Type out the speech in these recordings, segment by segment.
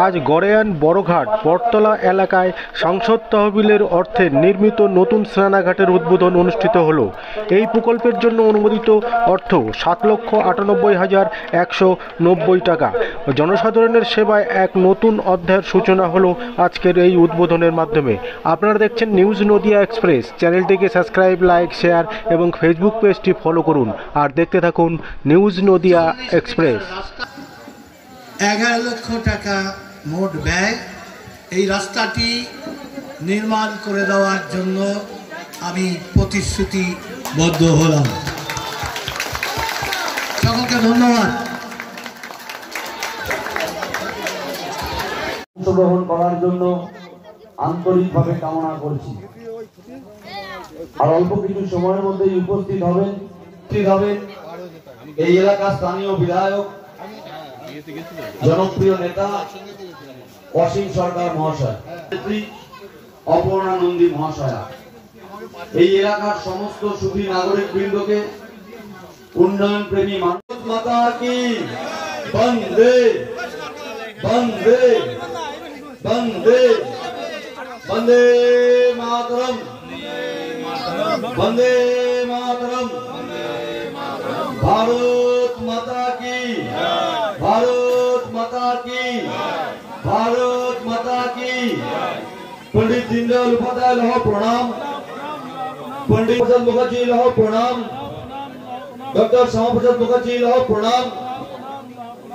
আজ গড়েয়ান বড়ঘাট বটতলা এলাকায় সংসদ তহবিলের অর্থে নির্মিত নতুন স্নানাঘাটের উদ্বোধন অনুষ্ঠিত হলো। এই প্রকল্পের জন্য অনুমোদিত অর্থ 7,98,190 টাকা। জনসাধারণের সেবায় এক নতুন অধ্যায়ের সূচনা হলো আজকের এই উদ্বোধনের মাধ্যমে। আপনারা দেখছেন নিউজ নদিয়া এক্সপ্রেস। চ্যানেলটিকে সাবস্ক্রাইব, লাইক, শেয়ার এবং ফেসবুক পেজটি ফলো করুন আর দেখতে থাকুন নিউজ নদিয়া এক্সপ্রেস। 11 লক্ষ টাকা মোট ব্যয়। এই রাস্তাটি নির্মাণ করে দেওয়ার জন্য আমি প্রতিশ্রুতিবদ্ধ হলাম। সকলকে ধন্যবাদ। অংশগ্রহণ করার জন্য আন্তরিকভাবে কামনা করছি। আর অল্প কিছু সময়ের মধ্যেই উপস্থিত হবেন এই এলাকার স্থানীয় বিধায়ক, জনপ্রিয় নেতা অসীম সরকার মহাশয়, অপর্ণা নন্দী মহাশয়া। এই এলাকার সমস্ত সুধী নাগরিক বৃন্দকে, উন্নয়ন প্রেমী মানুষ মাতা কি বন্দে বন্দে বন্দে বন্দে মাতরম বন্দে মাতরম। ভারত মাতা কি, ভারত মাতা কি, ভারত মাতা কি। पंडित दीनदयाल उपाध्याय लह प्रणाम, पंडित प्रसाद मुखर्जी लह प्रणाम, डॉक्टर श्यामा प्रसाद मुखर्जी लह प्रणाम।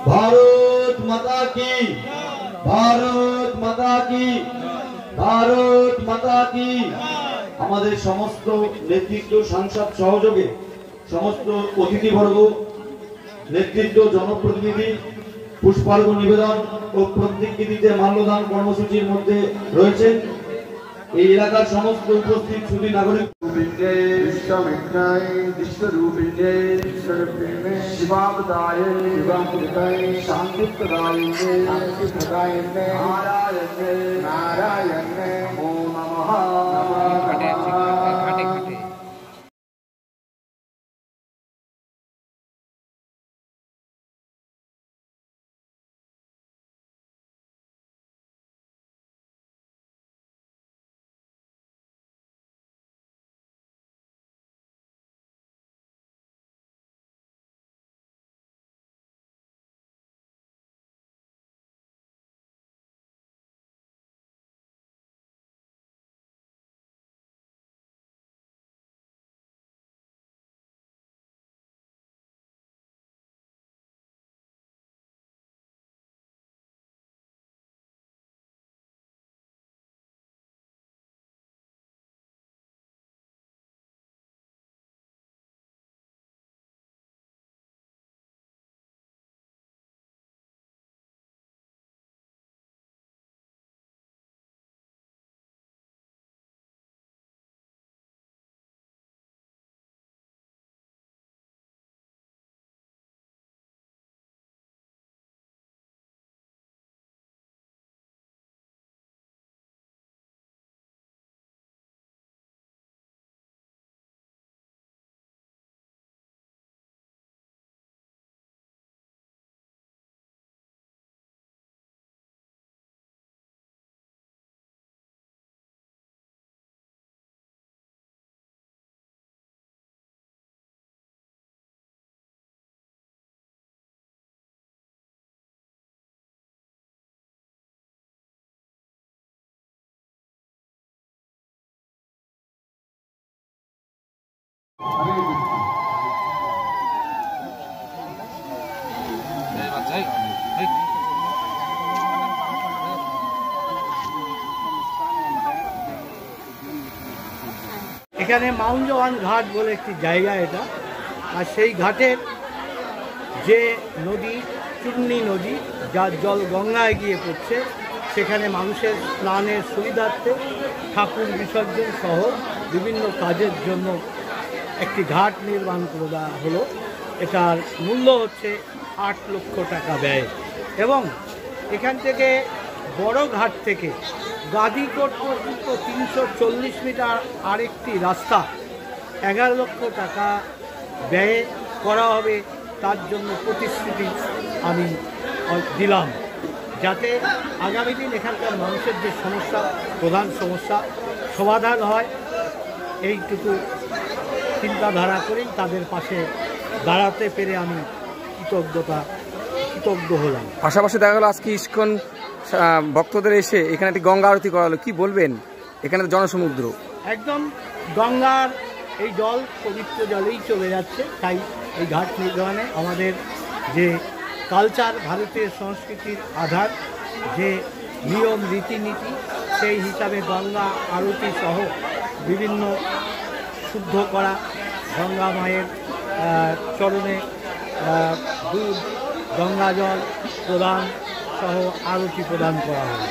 भारत माता की, भारत माता की, भारत माता की। আমাদের সমস্ত নেতৃত্ব, সাংসদ সহযোগে সমস্ত অতিথিবর্গ, নেতৃত্ব, জনপ্রতিনিধি পুষ্পার্ঘ নিবেদন ও প্রতিকৃতিতে মাল্যদান কর্মসূচির মধ্যে রয়েছেন এই এলাকার সমস্ত উপস্থিত সুধী নাগরিক। এখানে মাউন্টজওয়ান ঘাট বলে একটি জায়গা এটা, আর সেই ঘাটের যে নদী চূর্ণী নদী, যার জল গঙ্গায় গিয়ে পড়ছে, সেখানে মানুষের স্নানের সুবিধার্থে ঠাকুর বিসর্জন সহ বিভিন্ন কাজের জন্য একটি ঘাট নির্মাণ করে দেওয়া হলো। এটার মূল্য হচ্ছে 8 লক্ষ টাকা ব্যয় এবং এখান থেকে বড় ঘাট থেকে গাদিকোট পর্যন্ত 340 মিটার আরেকটি রাস্তা 11 লক্ষ টাকা ব্যয়ে করা হবে। তার জন্য প্রতিশ্রুতি আমি দিলাম। যাতে আগামী দিন এখানকার মানুষের যে সমস্যা, প্রধান সমস্যা সমাধান হয়, এইটুকু চিন্তাধারা করেই তাদের পাশে দাঁড়াতে পেরে আমি কৃতজ্ঞ হলাম। পাশাপাশি দেখা গেল আজকে ইস্কন ভক্তদের এসে এখানে একটি গঙ্গা আরতি করা হলো, কি বলবেন? এখানে জনসমুদ্র, একদম গঙ্গার এই জল পবিত্র জলেই চলে যাচ্ছে। তাই এই ঘাট নির্মাণে আমাদের যে কালচার, ভারতীয় সংস্কৃতির আধার, যে নিয়ম রীতিনীতি, সেই হিসাবে গঙ্গা আরতি সহ বিভিন্ন শুদ্ধ করা, গঙ্গা মায়ের চরণে দুধ, গঙ্গা জল প্রদান সহ আরতি প্রদান করা হয়।